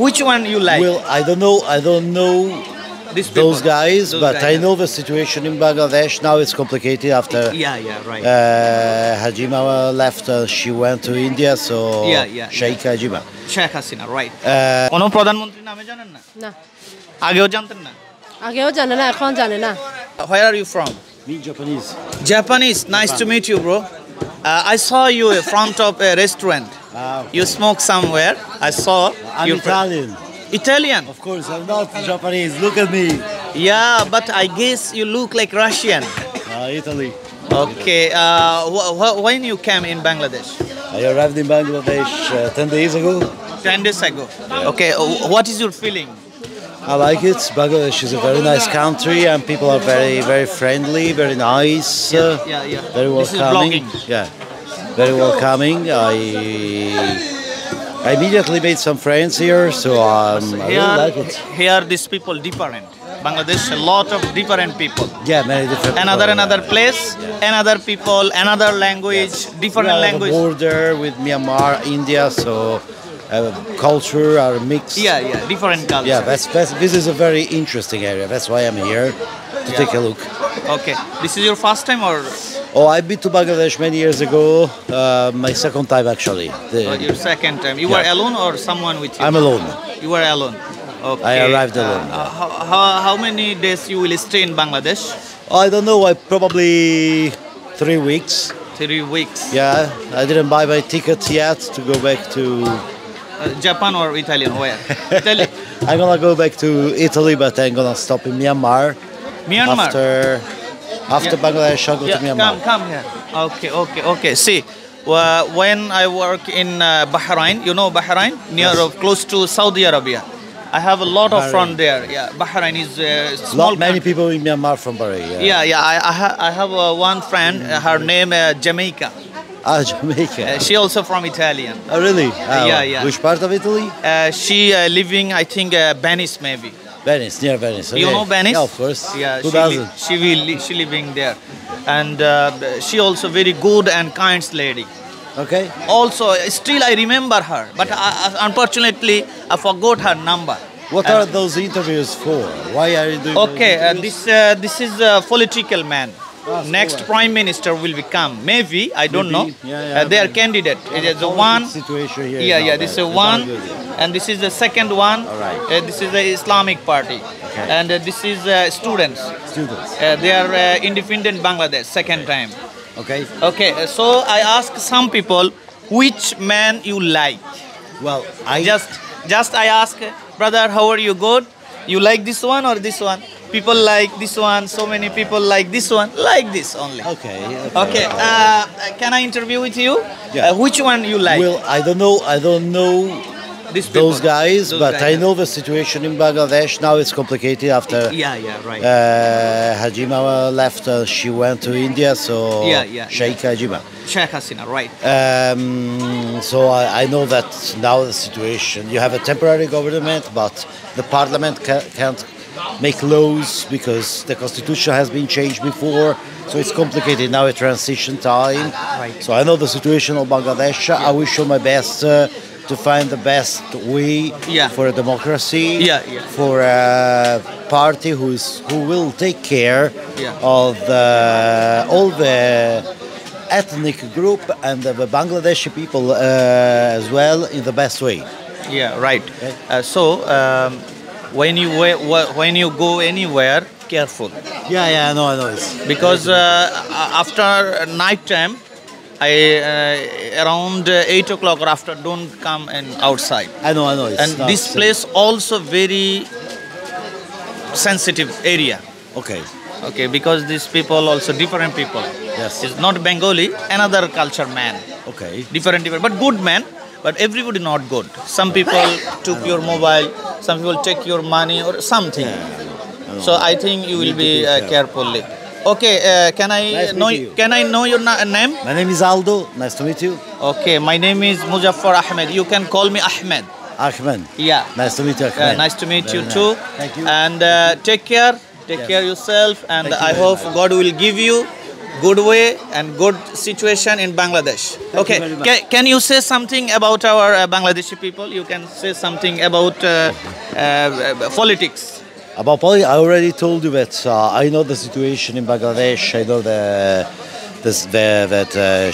Which one you like? Well, I don't know These people, those guys, those but guys, I yeah. know the situation in Bangladesh now is complicated after Yeah, right. Hajima left. She went to India, so Yeah. Sheikh Hajima. Sheikh Hasina, right. কোন প্রধানমন্ত্রী নামে জানেন না? না আগেও জানতেন না? আগেও জানে না এখন জানে না Where are you from? Me Japanese. Japanese. Nice to meet you, bro. I saw you in front of a restaurant. You smoke somewhere. I saw. I'm you Italian. Italian. Of course, I'm not Japanese. Look at me. Yeah, but I guess you look like Russian. Italy. Okay. When you came in Bangladesh? I arrived in Bangladesh 10 days ago. 10 days ago. Okay. What is your feeling? I like it. Bangladesh is a very nice country, and people are very friendly, very nice. Yeah. Very This is welcoming. vlogging. Yeah, very welcoming. I immediately made some friends here, so I really like it. Here, these people different. Bangladesh, a lot of different people. Yeah, many different. Another place, another people, another language, different We have language. a border with Myanmar, India, so culture are mixed. Yeah, different culture. Yeah, this is a very interesting area. That's why I'm here to take a look. Okay, this is your first time or Oh, I've been to Bangladesh many years ago. My second time, actually. your second time? You were alone or someone with you? I'm alone. You were alone. Okay. I arrived alone. How many days you will stay in Bangladesh? I don't know. Probably 3 weeks. 3 weeks. Yeah, I didn't buy my ticket yet to go back to. Japan or Italian? Where? Italy. I'm gonna go back to Italy, but I'm gonna stop in Myanmar. Myanmar. After Bangladesh, I'll go to Myanmar. Come here. Okay. See, when I work in Bahrain, you know Bahrain, near Yes. close to Saudi Arabia. I have a lot of Bahrain. friends there. Yeah, Bahrain is a small Many country. people in Myanmar from Bahrain. Yeah. I have one friend. Her name Jamaica. Jamaica. She also from Italian. Oh, really? Yeah. Which part of Italy? She living, I think, Venice maybe. Venice, near Venice. You okay. know Venice? Yeah, of course. Yeah, Who doesn't? she living there, and she also very good and kind lady. Okay. Also, still I remember her, but unfortunately I forgot her number. What are those interviews for? Why are you doing Okay, those interviews? this is a political man. Next prime minister will become. Maybe I don't know. Yeah, They are candidate. It is the one. Situation here. Yeah. This is one, and this is the second one. All right. This is the Islamic Party, Okay. and this is students. Students. They are independent Bangladesh second time. Okay. Okay, so I ask some people which man you like. Well, Just I ask, brother, how are you? Good? You like this one or this one? People like this one. So many people like this one. Like this only. Okay. Okay. Can I interview with you? Yeah. Which one you like? Well, I don't know These people. those guys, Those but guys, I know the situation in Bangladesh now is complicated after Yeah, right. Hajima left. She went to India, so Yeah. Sheikh Hajima. Sheikh Hasina, right. So I know that now the situation. You have a temporary government, but the parliament can't make laws because the constitution has been changed before. So it's complicated now. A transition time. Right. So I know the situation of Bangladesh. I wish you my best to find the best way Yeah. for a democracy. Yeah. For a party who will take care Yeah. of all the ethnic group and the Bangladeshi people as well in the best way. Yeah, right. Okay. So when you go anywhere, careful. Yeah, I know. It's Because after night time, around 8 o'clock or after, don't come and outside. I know. It's And not this safe. place also very sensitive area. Okay. Okay, because these people also different people. Yes. It's not Bengali, another culture man. Okay. Different, but good man. But everybody not good. Some people took your mobile. Some people take your money or something. So I think you will Need to be be careful. carefully. Okay, can I Nice know? meeting you. Can I know your name? My name is Aldo. Nice to meet you. Okay, my name is Muzaffar Ahmed. You can call me Ahmed. Ahmed. Yeah. Nice to meet you, Ahmed. Nice to meet Very you nice. too. Thank you. And take care. Take Yes. care yourself. And Thank you I very hope much. God will give you good way and good situation in Bangladesh. Okay, very much. can you say something about our Bangladeshi people? You can say something about politics. About politics, I already told you that I know the situation in Bangladesh. I know that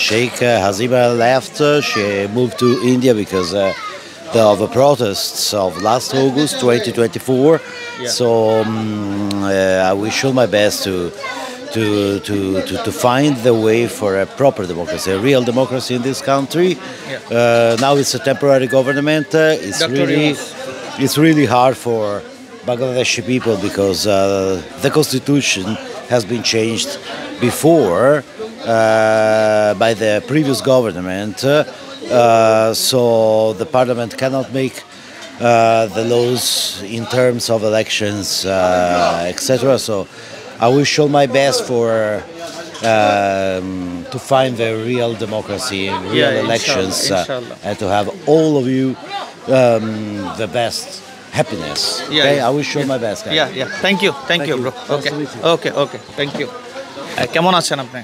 Sheikh Hasina left. She moved to India because of the protests of last August 2024. Yeah. So I will show my best to find the way for a proper democracy, a real democracy in this country. Yeah. Now it's a temporary government. Dr. Yunus. It's really hard for Bangladeshi people because the constitution has been changed before by the previous government, so the parliament cannot make the laws in terms of elections, etc. So I will show my best for to find the real democracy, real Yeah, elections, inshallah. and to have all of you the best happiness. Yeah, Okay, yeah. I will show my best. Guys. Yeah. Thank you, bro. Nice Okay, to meet you. okay. Thank you. কেমন আছেন আপনি?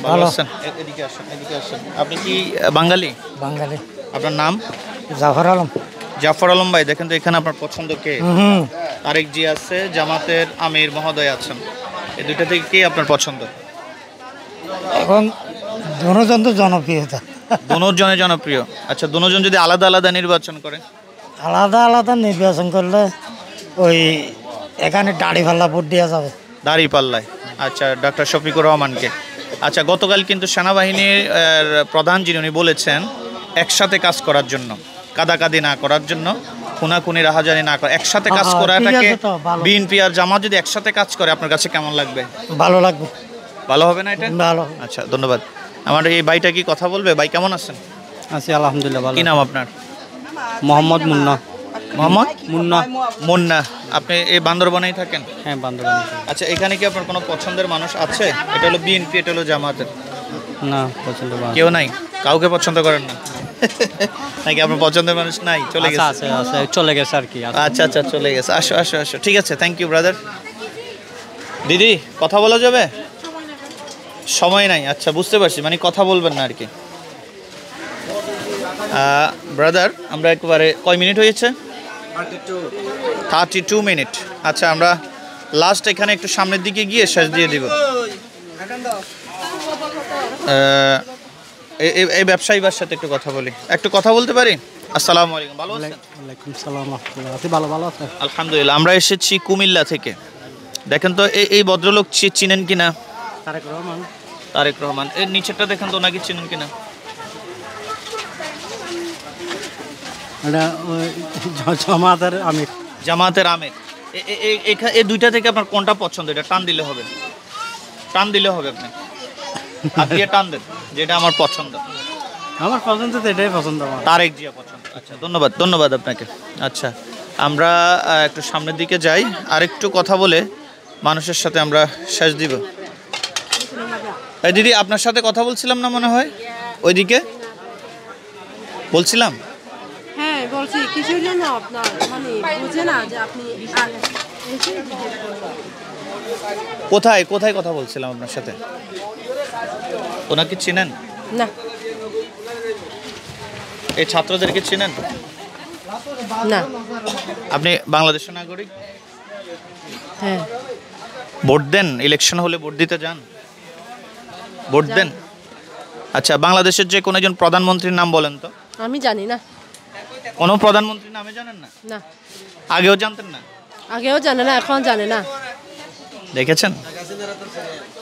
ভালো আছেন? এদিকে আসেন। আপনি কি বাঙালি? বাঙালি। আপনার নাম? জাফর আলম। জাফর আলম ভাই, দেখেন তো এখানে আপনার পছন্দ কে? তারেক জি আছে, জামাতের আমির মহোদয় আছেন। এই দুইটা থেকে কে আপনার পছন্দ? এখন দুজন তো জনপ্রিয়তা। দুজনে জনপ্রিয়। আচ্ছা, দুজন যদি আলাদা আলাদা নির্বাচন করে? আলাদা আলাদা নির্বাচন করলে ওই এখানে দাড়িপাল্লা ভোট দেওয়া যাবে। দাঁড়িপাল্লায়। আচ্ছা, ডক্টর শফিকুর রহমানকে। আচ্ছা, গতকাল কিন্তু সেনাবাহিনীর প্রধান যিনি উনি বলেছেন একসাথে কাজ করার জন্য, কাদাকাদি না করার জন্য, খুনাখুনি রাহাজানি না করা, একসাথে কাজ করাটাকে বিএনপি আর জামাত যদি একসাথে কাজ করে আপনার কাছে কেমন লাগবে? ভালো লাগবে। ভালো হবে না এটা? ভালো। আচ্ছা, ধন্যবাদ। আমার এই ভাইটা কি কথা বলবে? ভাই কেমন আছেন? আছি আলহামদুলিল্লাহ ভালো। কি নাম আপনার? মোহাম্মদ মুন্না। মোহাম্মদ মুন্না। মুন্না। আপনি এই বান্দরবানেই থাকেন? হ্যাঁ, বান্দরবান। আচ্ছা, এখানে কি আপনার কোনো পছন্দের মানুষ আছে? এটা হলো বিএনপি, এটা হলো জামাতের। না, পছন্দ না। কেউ নাই? কাউকে পছন্দ করেন না নাকি আপনার পছন্দের মানুষ নাই? চলে গেছে? আছে, চলে গেছে আর কি। আচ্ছা, চলে গেছে। আসো। ঠিক আছে, থ্যাংক ইউ ব্রাদার। দিদি, কথা বলা যাবে? সময় নাই। আচ্ছা, বুঝতে পারছি, মানে কথা বলবেন না আর কি। ব্রাদার, আমরা একবারে কয় মিনিট হয়েছে? 32 মিনিট। আচ্ছা, আমরা লাস্ট এখানে একটু সামনের দিকে গিয়ে শেষ দিয়ে দিব। এই ব্যবসায়ীবার সাথে একটু কথা বলি। একটু কথা বলতে পারি? আসসালামু আলাইকুম, ভালো আছেন? ওয়ালাইকুম সালাম। আছি ভালো আছেন? আলহামদুলিল্লাহ। আমরা এসেছি কুমিল্লা থেকে। দেখেন তো এই ভদ্রলোক চিনেন কিনা? তারেক রহমান। এর নিচেরটা দেখেন তো, ওনাকে চিনেন কিনা? জামাতের আমির। এই দুইটা থেকে আপনার কোনটা পছন্দ? এটা টান দিলে হবে আপনি টান দেন যেটা আমার পছন্দ। আমার পছন্দ তো এটাই পছন্দ। তারেক জিয়া পছন্দ। আচ্ছা, ধন্যবাদ আপনাকে। আচ্ছা, আমরা একটু সামনের দিকে যাই, আর একটু কথা বলে মানুষের সাথে আমরা শেষ দিব। দিদি, আপনার সাথে কথা বলছিলাম না মনে হয়? ওইদিকে বলছিলাম। হ্যাঁ, বলছি কিছুর জন্য আপনার মানে বুঝে না যে আপনি কোথায় কথা বলছিলাম আপনার সাথে? ওনাকে চিনেন না? এই ছাত্রদেরকে চিনেন না। আপনি বাংলাদেশের নাগরিক? হ্যাঁ। ভোট দেন? ইলেকশন হলে ভোট দিতে যান? ভোট দেন? আচ্ছা, বাংলাদেশের যে কোনো একজন প্রধানমন্ত্রীর নাম বলেন তো। আমি জানি না। কোনো প্রধানমন্ত্রীর নামে জানেন না? না। আগেও জানতেন না? আগেও জানে না, এখন জানে না। দেখেছেন?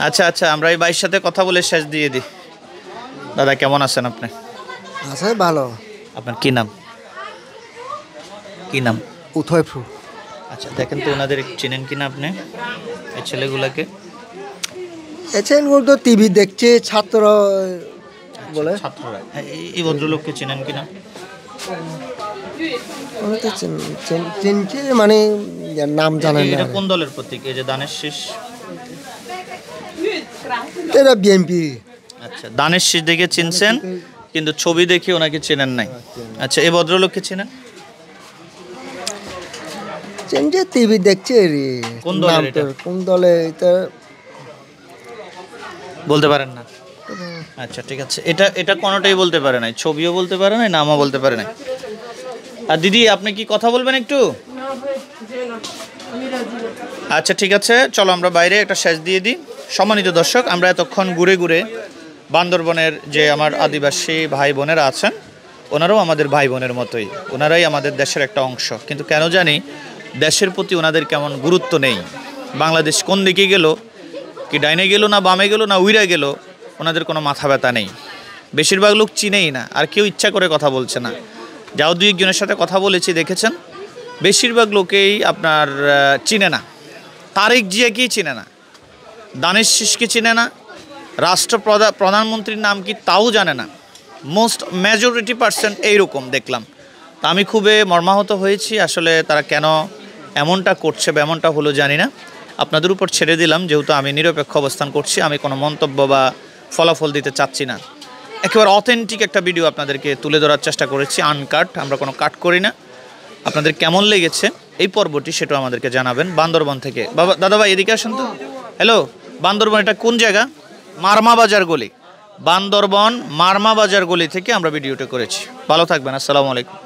আচ্ছা, আমরা এই ভাইয়ের সাথে কথা বলে শেষ দিয়ে দিই। দাদা, কেমন আছেন আপনি? আছে ভালো। আপনার কি নাম? উথয়ফু। আচ্ছা, দেখেন তো ওনাদের চিনেন কিনা আপনি, এই ছেলেগুলাকে? এছাড়া তো টিভি দেখছে ছাত্র বলে। ছাত্ররা। এই ভদ্রলোককে চিনেন কিনা? চিনছে মানে নাম জানেন না। এটা কোন দলের প্রতীক? এই যে দানের শীষ, এটা বিএনপি। আচ্ছা, দানের শীষ দেখে চিনছেন, কিন্তু ছবি দেখে ওনাকে চেনেন নাই। আচ্ছা, এই ভদ্রলোককে চেনেন? চিনছে, টিভি দেখছে। কোন দলের এটা? কোন দলে এটা? বলতে পারেন না? আচ্ছা ঠিক আছে, এটা এটা কোনোটাই বলতে পারে নাই, ছবিও বলতে পারে নাই, নামও বলতে পারে নাই। আর দিদি আপনি কি কথা বলবেন একটু? আচ্ছা ঠিক আছে, চলো আমরা বাইরে একটা শেষ দিয়ে দিই। সম্মানিত দর্শক, আমরা এতক্ষণ ঘুরে ঘুরে বান্দরবনের যে আমার আদিবাসী ভাই বোনেরা আছেন, ওনারাও আমাদের ভাই বোনের মতোই, ওনারাই আমাদের দেশের একটা অংশ, কিন্তু কেন জানি দেশের প্রতি ওনাদের কেমন গুরুত্ব নেই। বাংলাদেশ কোন দিকে গেল, কি ডাইনে গেল না বামে গেল না উইরা গেল, ওনাদের কোনো মাথা ব্যথা নেই। বেশিরভাগ লোক চিনেই না, আর কেউ ইচ্ছা করে কথা বলছে না। যাও দুই একজনের সাথে কথা বলেছি দেখেছেন, বেশিরভাগ লোকেই আপনার চিনে না, তারেক জিয়াকেই চিনে না, দানেশ শীষকে চিনে না, প্রধানমন্ত্রীর নাম কি তাও জানে না। মোস্ট মেজরিটি পার্সেন্ট এইরকম দেখলাম। তা আমি খুবই মর্মাহত হয়েছি, আসলে তারা কেন এমনটা করছে বা এমনটা হলো জানি না। আপনাদের উপর ছেড়ে দিলাম, যেহেতু আমি নিরপেক্ষ অবস্থান করছি, আমি কোনো মন্তব্য বা ফলাফল দিতে চাচ্ছি না। একেবারে অথেন্টিক একটা ভিডিও আপনাদেরকে তুলে ধরার চেষ্টা করেছি, আনকাট, আমরা কোনো কাট করি না। আপনাদের কেমন লেগেছে এই পর্বটি সেটাও আমাদেরকে জানাবেন। বান্দরবন থেকে দাদা ভাই এদিকে আসুন তো। হ্যালো, বান্দরবন এটা কোন জায়গা? মারমা বাজার গলি, বান্দরবন মারমা বাজার গলি থেকে আমরা ভিডিওটা করেছি। ভালো থাকবেন, আসসালামু আলাইকুম।